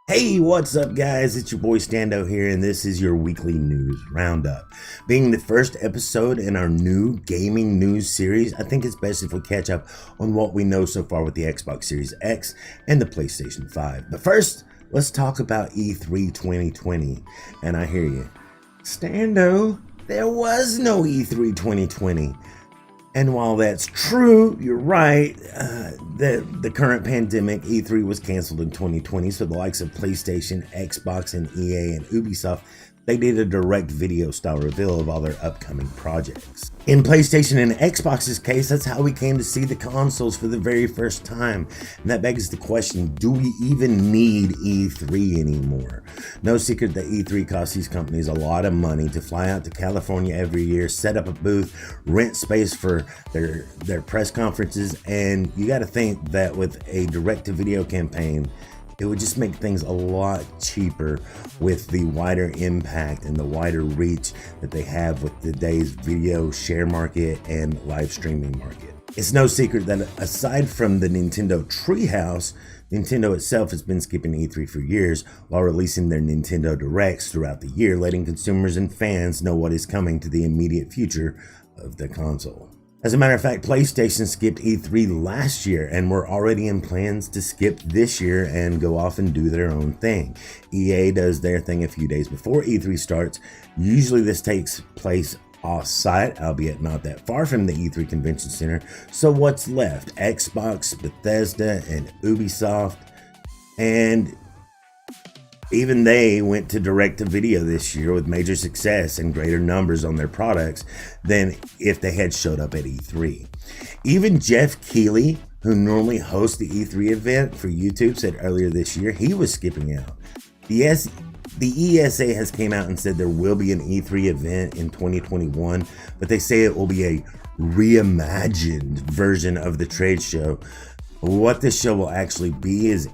Hey, what's up, guys? It's your boy Stando here, and this is your weekly news roundup. Being the first episode in our new gaming news series, I think it's best if we catch up on what we know so far with the Xbox Series X and the PlayStation 5. But first, let's talk about E3 2020. And I hear you, Stando, there was no E3 2020. And while that's true, you're right, the current pandemic, E3 was canceled in 2020, so the likes of PlayStation, Xbox, and EA and Ubisoft, they did a direct video style reveal of all their upcoming projects. In PlayStation and Xbox's case, that's how we came to see the consoles for the very first time. And that begs the question, do we even need E3 anymore? No secret that E3 costs these companies a lot of money to fly out to California every year, set up a booth, rent space for their press conferences, and you gotta think that with a direct-to-video campaign, it would just make things a lot cheaper with the wider impact and the wider reach that they have with today's video share market and live streaming market. It's no secret that aside from the Nintendo Treehouse, Nintendo itself has been skipping E3 for years while releasing their Nintendo Directs throughout the year, letting consumers and fans know what is coming to the immediate future of the console. As a matter of fact, PlayStation skipped E3 last year and were already in plans to skip this year and go off and do their own thing. EA does their thing a few days before E3 starts. Usually this takes place off-site, albeit not that far from the E3 Convention Center. So what's left? Xbox, Bethesda, and Ubisoft. And even they went to direct-to-video this year with major success and greater numbers on their products than if they had showed up at E3. Even Jeff Keighley, who normally hosts the E3 event for YouTube, said earlier this year he was skipping out. The ESA has came out and said there will be an E3 event in 2021, but they say it will be a reimagined version of the trade show. What this show will actually be is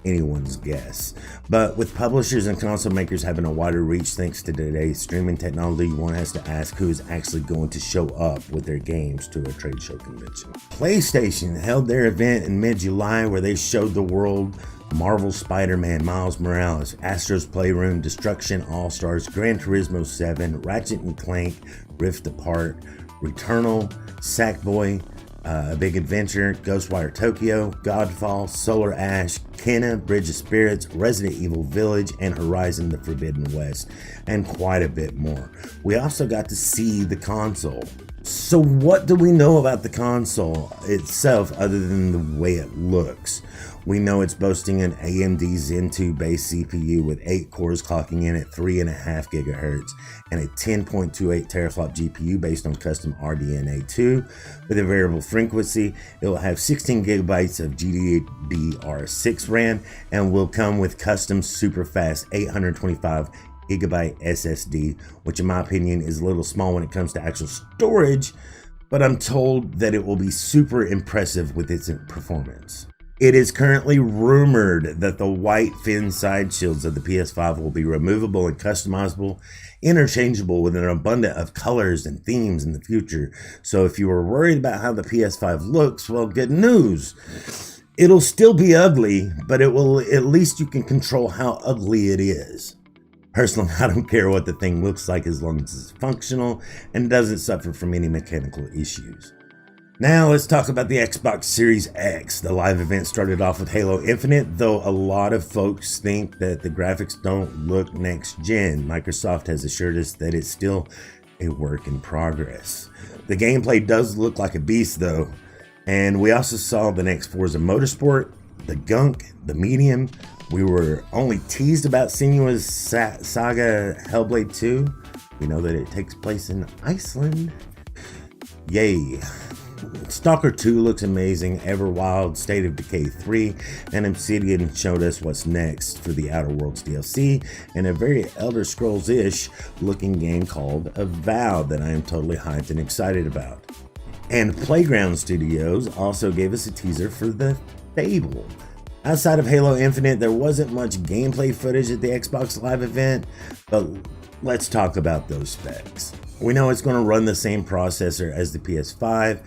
anyone's guess. But with publishers and console makers having a wider reach thanks to today's streaming technology, one has to ask who is actually going to show up with their games to a trade show convention. PlayStation held their event in mid-July where they showed the world Marvel Spider-Man, Miles Morales, Astro's Playroom, Destruction All-Stars, Gran Turismo 7, Ratchet & Clank, Rift Apart, Returnal, Sackboy, A Big Adventure, Ghostwire Tokyo, Godfall, Solar Ash, Kena, Bridge of Spirits, Resident Evil Village, and Horizon the Forbidden West, and quite a bit more. We also got to see the console. So what do we know about the console itself other than the way it looks? We know it's boasting an AMD Zen 2 based CPU with 8 cores clocking in at 3.5 GHz and a 10.28 teraflop GPU based on custom RDNA 2 with a variable frequency. It will have 16 gigabytes of GDDR6 RAM and will come with custom super fast 825 gigabyte SSD, which in my opinion is a little small when it comes to actual storage, but I'm told that it will be super impressive with its performance. It is currently rumored that the white fin side shields of the PS5 will be removable and customizable, interchangeable with an abundance of colors and themes in the future. So if you were worried about how the PS5 looks, well, good news. It'll still be ugly, but it will, at least you can control how ugly it is. Personally, I don't care what the thing looks like as long as it's functional and doesn't suffer from any mechanical issues. Now let's talk about the Xbox Series X. The live event started off with Halo Infinite, though a lot of folks think that the graphics don't look next gen. Microsoft has assured us that it's still a work in progress. The gameplay does look like a beast though, and we also saw the next Forza Motorsport, the Gunk, the Medium. We were only teased about Senua's Saga Hellblade 2. We know that it takes place in Iceland. Yay. Stalker 2 looks amazing, Everwild, State of Decay 3, and Obsidian showed us what's next for the Outer Worlds DLC, and a very Elder Scrolls-ish looking game called Avowed that I am totally hyped and excited about. And Playground Studios also gave us a teaser for the Fable. Outside of Halo Infinite, there wasn't much gameplay footage at the Xbox Live event, but let's talk about those specs. We know it's going to run the same processor as the PS5,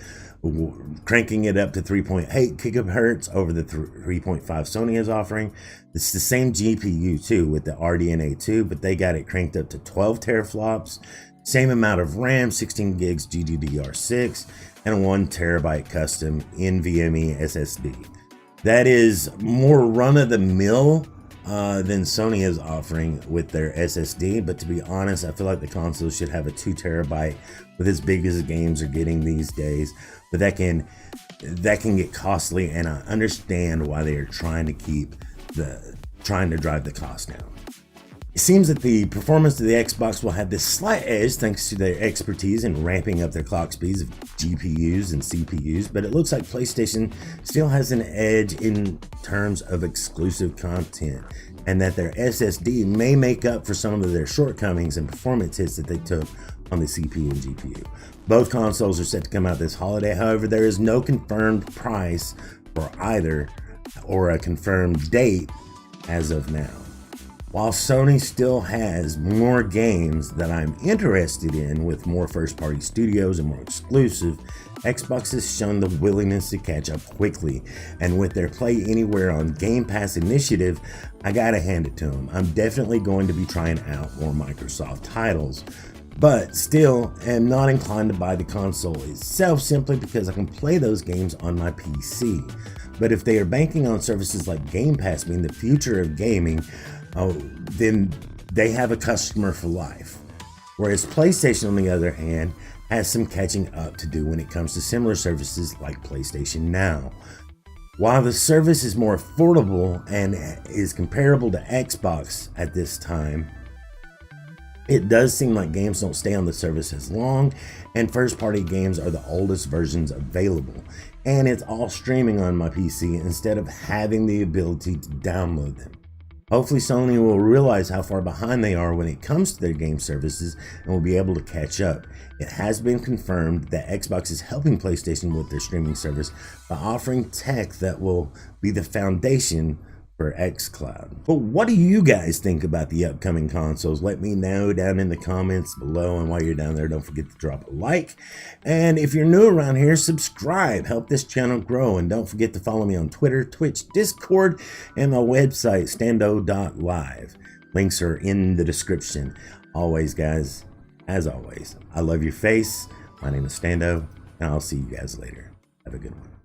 cranking it up to 3.8 gigahertz over the 3.5 Sony is offering. It's the same GPU too with the RDNA 2, but they got it cranked up to 12 teraflops. Same amount of RAM, 16 gigs GDDR6, and a 1 terabyte custom NVMe SSD. That is more run-of-the-mill than Sony is offering with their SSD, but to be honest, I feel like the console should have a 2 terabyte with as big as the games are getting these days. But that can get costly, and I understand why they are trying to drive the cost down. It seems that the performance of the Xbox will have this slight edge thanks to their expertise in ramping up their clock speeds of GPUs and CPUs, but it looks like PlayStation still has an edge in terms of exclusive content, and that their SSD may make up for some of their shortcomings and performance hits that they took on the CPU and GPU. Both consoles are set to come out this holiday. However, there is no confirmed price for either or a confirmed date as of now. While Sony still has more games that I'm interested in with more first-party studios and more exclusive, Xbox has shown the willingness to catch up quickly, and with their Play Anywhere on Game Pass initiative, I gotta hand it to them. I'm definitely going to be trying out more Microsoft titles, but still am not inclined to buy the console itself simply because I can play those games on my PC. But if they are banking on services like Game Pass being the future of gaming, then they have a customer for life. Whereas PlayStation, on the other hand, has some catching up to do when it comes to similar services like PlayStation Now. While the service is more affordable and is comparable to Xbox at this time, it does seem like games don't stay on the service as long, and first-party games are the oldest versions available. And it's all streaming on my PC instead of having the ability to download them. Hopefully Sony will realize how far behind they are when it comes to their game services and will be able to catch up. It has been confirmed that Xbox is helping PlayStation with their streaming service by offering tech that will be the foundation for xCloud. But what do you guys think about the upcoming consoles? Let me know down in the comments below, and while you're down there, don't forget to drop a like. And if you're new around here, subscribe, help this channel grow, and don't forget to follow me on Twitter, Twitch, Discord, and my website, stando.live. Links are in the description. Always, guys, as always, I love your face. My name is Stando, and I'll see you guys later. Have a good one.